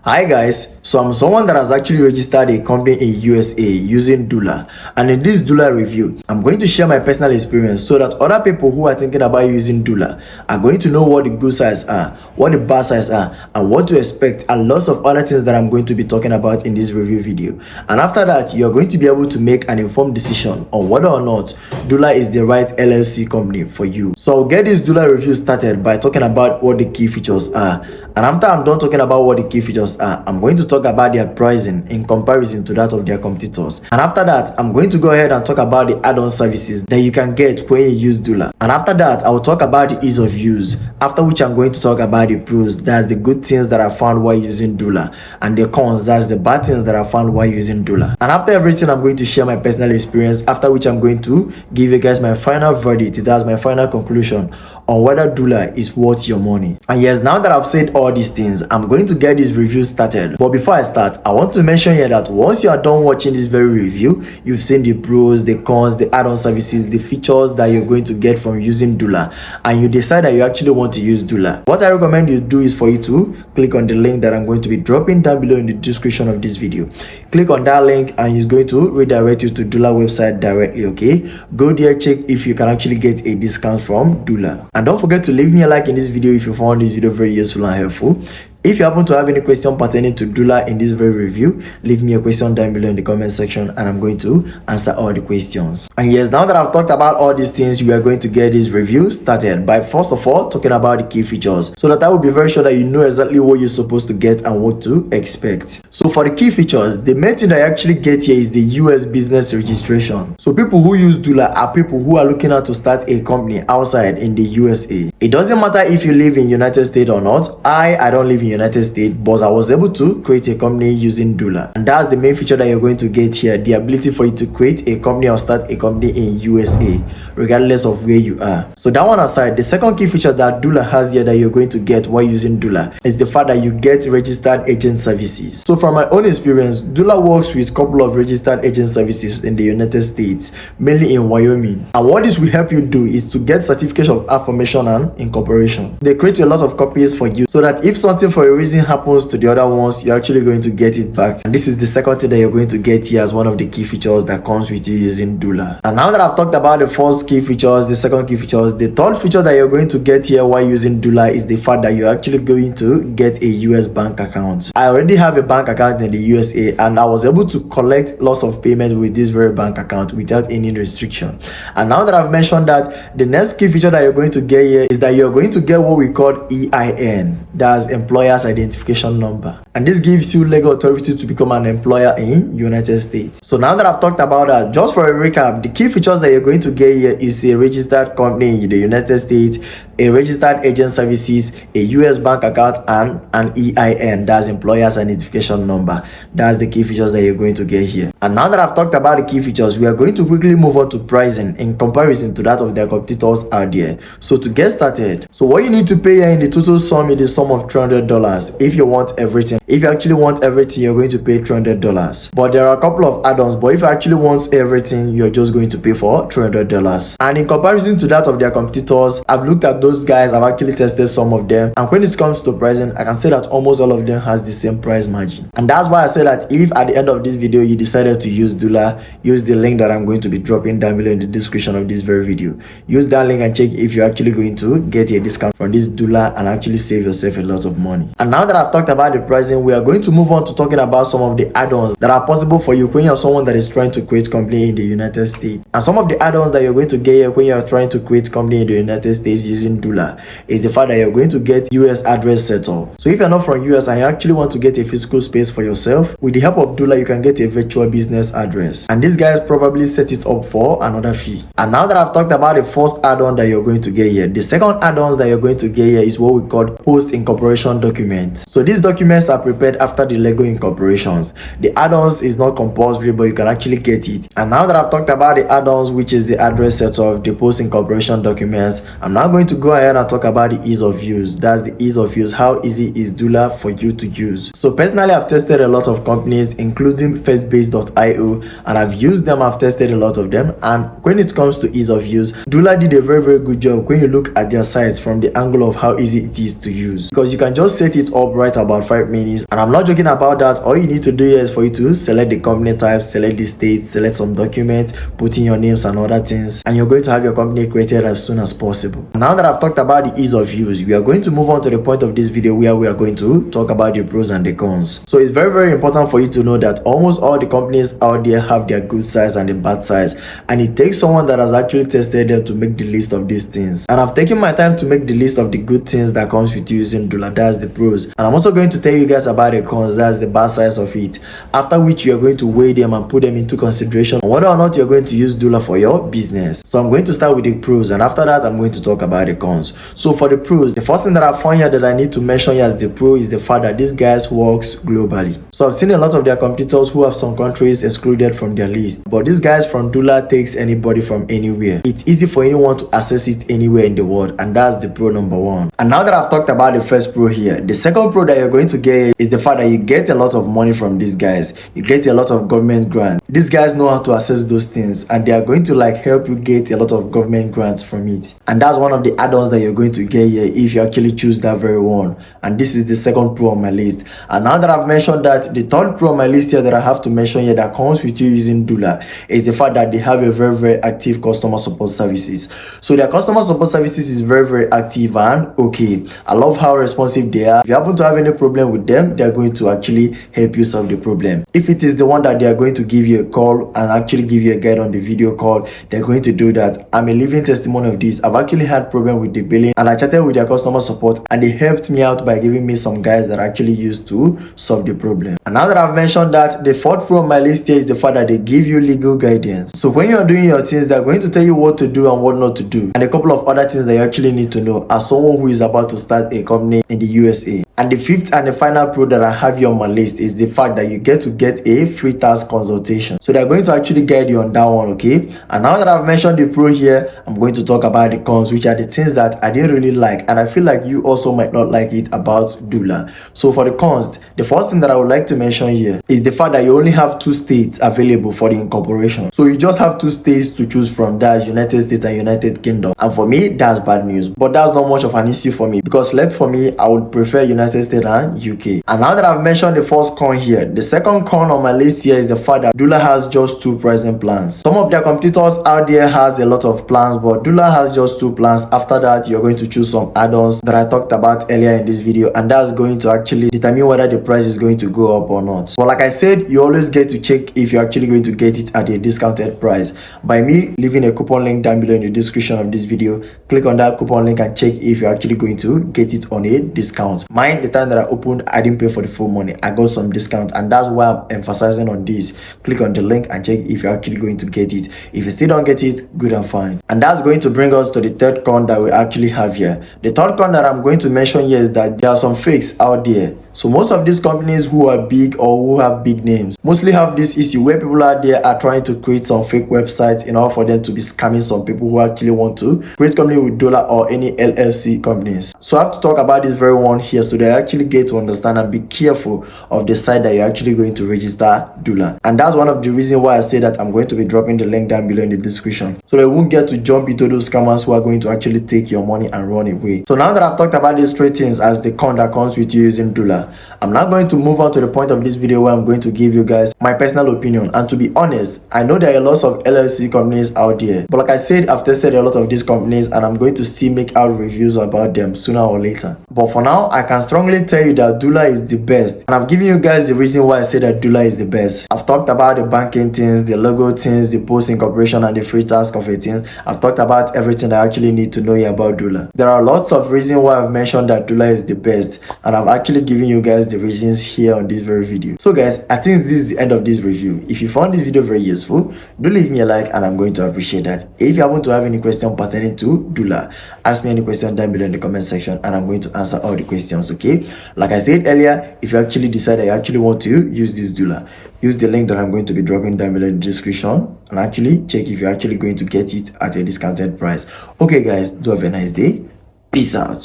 Hi guys, so I'm someone that has actually registered a company in USA using Doola, and in this Doola review, I'm going to share my personal experience so that other people who are thinking about using Doola are going to know what the good sides are, what the bad sides are, and what to expect, and lots of other things that I'm going to be talking about in this review video. And after that, you're going to be able to make an informed decision on whether or not Doola is the right LLC company for you. So I'll get this Doola review started by talking about what the key features are. And after I'm done talking about what the key features are, I'm going to talk about their pricing in comparison to that of their competitors. And after that, I'm going to go ahead and talk about the add-on services that you can get when you use Doola. And after that, I will talk about the ease of use, after which I'm going to talk about the pros, that's the good things that I found while using Doola, and the cons, that's the bad things that I found while using Doola. And after everything, I'm going to share my personal experience, after which I'm going to give you guys my final verdict, that's my final conclusion on whether Doola is worth your money. And yes, now that I've said all these things, I'm going to get this review started. But before I start, I want to mention here that once you are done watching this very review, you've seen the pros, the cons, the add-on services, the features that you're going to get from using Doola, and you decide that you actually want to use Doola. What I recommend you do is for you to click on the link that I'm going to be dropping down below in the description of this video. Click on that link and it's going to redirect you to Doola website directly, okay? Go there, check if you can actually get a discount from Doola. And don't forget to leave me a like in this video if you found this video very useful and helpful. If you happen to have any question pertaining to Doola in this very review, leave me a question down below in the comment section and I'm going to answer all the questions. And yes, now that I've talked about all these things, we are going to get this review started by first of all talking about the key features, so that I will be very sure that you know exactly what you're supposed to get and what to expect. So for the key features, the main thing that I actually get here is the US business registration. So people who use Doola are people who are looking out to start a company outside in the USA. It doesn't matter if you live in United States or not. I don't live in United States, but I was able to create a company using Doola, and that's the main feature that you're going to get here, the ability for you to create a company or start a company in USA regardless of where you are. So that one aside, the second key feature that Doola has here that you're going to get while using Doola is the fact that you get registered agent services. So from my own experience, Doola works with a couple of registered agent services in the United States, mainly in Wyoming, and what this will help you do is to get certificate of affirmation and incorporation. They create a lot of copies for you so that if something for a reason happens to the other ones, you're actually going to get it back. And this is the second thing that you're going to get here as one of the key features that comes with you using Doola. And now that I've talked about the first key features, the second key features, the third feature that you're going to get here while using Doola is the fact that you're actually going to get a US bank account. I already have a bank account in the USA, and I was able to collect lots of payments with this very bank account without any restriction. And now that I've mentioned that, the next key feature that you're going to get here is that you're going to get what we call EIN, that's employer's identification number, and this gives you legal authority to become an employer in United States. So now that I've talked about that, just for a recap, the key features that you're going to get here is a registered company in the United States, a registered agent services, a US bank account, and an EIN, that's employer's identification number. That's the key features that you're going to get here. And now that I've talked about the key features, we are going to quickly move on to pricing in comparison to that of their competitors out there. So to get started, so what you need to pay here in the total sum is the sum of $300 if you want everything. If you actually want everything, you're going to pay $300, but there are a couple of add-ons. But if you actually want everything, you're just going to pay for $300. And in comparison to that of their competitors, I've looked at those guys, I've actually tested some of them, and when it comes to pricing, I can say that almost all of them has the same price margin. And that's why I say that if at the end of this video you decided to use Doola, use the link that I'm going to be dropping down below in the description of this very video. Use that link and check if you're actually going to get a discount from this Doola and actually save yourself a lot of money. And now that I've talked about the pricing, we are going to move on to talking about some of the add-ons that are possible for you when you're someone that is trying to create company in the United States. And some of the add-ons that you're going to get here when you're trying to create company in the United States using Doola is the fact that you're going to get US address setup. So if you're not from US and you actually want to get a physical space for yourself, with the help of Doola, you can get a virtual business address. And these guys probably set it up for another fee. And now that I've talked about the first add-on that you're going to get here, the second add-ons that you're going to get here is what we call post-incorporation documents. So these documents are prepared after the legal incorporations. The add-ons is not compulsory, but you can actually get it. And now that I've talked about the add-ons, which is the address setup, the post-incorporation documents, I'm now going to go ahead and talk about the ease of use. That's the ease of use. How easy is Doola for you to use? So personally, I've tested a lot of companies, including firstbase.io, and I've used them. I've tested a lot of them, and when it comes to ease of use, Doola did a very good job when you look at their their sites from the angle of how easy it is to use, because you can just set it up right about 5 minutes. And I'm not joking about that. All you need to do here is for you to select the company type, select the state, select some documents, put in your names and other things, and you're going to have your company created as soon as possible. Now that I've talked about the ease of use, we are going to move on to the point of this video where we are going to talk about the pros and the cons. So it's very important for you to know that almost all the companies out there have their good sides and the bad sides, and it takes someone that has actually tested them to make the list of these things. And I've taken my time to make the list of the good things that comes with using Doola. That's the pros, and I'm also going to tell you guys about the cons. That's the bad sides of it, after which you are going to weigh them and put them into consideration on whether or not you're going to use Doola for your business. So I'm going to start with the pros, and after that I'm going to talk about the cons. So for the pros, the first thing that I found here that I need to mention here as the pro is the fact that these guys works globally. So I've seen a lot of their competitors who have some countries excluded from their list, but these guys from Doola takes anybody from anywhere. It's easy for anyone to access it anywhere in the world, and that's the pro number one. And now that I've talked about the first pro here, the second pro that you're going to get is the fact that you get a lot of money from these guys. You get a lot of government grants. These guys know how to access those things, and they are going to like help you get a lot of government grants from it. And that's one of the add-ons that you're going to get here if you actually choose that very one. And this is the second pro on my list. And now that I've mentioned that, the third pro on my list here that I have to mention here that comes with you using Doola is the fact that they have a very active customer support services. So their customer support services is very active and okay. I love how responsive they are. If you happen to have any problem with them, they're going to actually help you solve the problem. If it is the one that they are going to give you a call and actually give you a guide on the video call, they're going to do that. I'm a living testimony of this. I've actually had problem with the billing, and I chatted with their customer support, and they helped me out by giving me some guys that actually used to solve the problem. And now that I've mentioned that, the fourth pro on my list here is the fact that they give you legal guidance. So when you're doing your things, they're going to tell you what to do and what not to do, and a couple of other things that you actually need to know as someone who is about to start a company in the USA. And the fifth and the final pro that I have here on my list is the fact that you get a free tax consultation. So they're going to actually guide you on that one, okay? And now that I've mentioned the pro here, I'm going to talk about the cons, which are the things that I didn't really like, and I feel like you also might not like it about Doola. So for the cons, the first thing that I would like to mention here is the fact that you only have 2 states available for the incorporation. So you just have 2 states to choose from, that's United States and United Kingdom. And for me, that's bad news, but that's not much of an issue for me, because left for me, I would prefer United States and UK. And now that I've mentioned the first con here, the second con on my list here is the fact that Doola has just 2 pricing plans. Some of their competitors out there has a lot of plans, but Doola has just 2 plans. After that, you're going to choose some add-ons that I talked about earlier in this video, and that's going to actually determine whether the price is going to go up or not. But like I said, you always get to check if you're actually going to get it at a discounted price by me leaving a coupon link down below in the description of this video. Click on that coupon link and check if you're actually going to get it on a discount. Mine, the time that I opened, I didn't pay for the full money. I got some discount, and that's why I'm emphasizing on this. Click on the link and check if you're actually going to get it. If you still don't get it, good and fine. And that's going to bring us to the third con that we actually have here. The third con that I'm going to mention here is that there are some fakes out there. So most of these companies who are big or who have big names mostly have this issue where people out there are trying to create some fake websites in order for them to be scamming some people who actually want to create company with Doola or any LLC companies. So I have to talk about this very one here so they actually get to understand and be careful of the site that you're actually going to register Doola. And that's one of the reasons why I say that I'm going to be dropping the link down below in the description, so they won't get to jump into those scammers who are going to actually take your money and run away. So now that I've talked about these 3 things as the con that comes with you using Doola, I'm now going to move on to the point of this video where I'm going to give you guys my personal opinion. And to be honest, I know there are lots of LLC companies out there, but like I said, I've tested a lot of these companies and I'm going to still make out reviews about them sooner or later. But for now, I can strongly tell you that Doola is the best, and I've given you guys the reason why I say that Doola is the best. I've talked about the banking things, the logo things, the post incorporation, and the free task of it things. I've talked about everything I actually need to know here about Doola. There are lots of reasons why I've mentioned that Doola is the best, and I've actually given you guys the reasons here on this very video. So guys, I think this is the end of this review. If you found this video very useful, do leave me a like and I'm going to appreciate that. If you happen to have any question pertaining to Doola, ask me any question down below in the comment section and I'm going to answer all the questions, okay? Like I said earlier, if you actually decide that you actually want to use this Doola, use the link that I'm going to be dropping down below in the description and actually check if you're actually going to get it at a discounted price. Okay guys, do have a nice day. Peace out.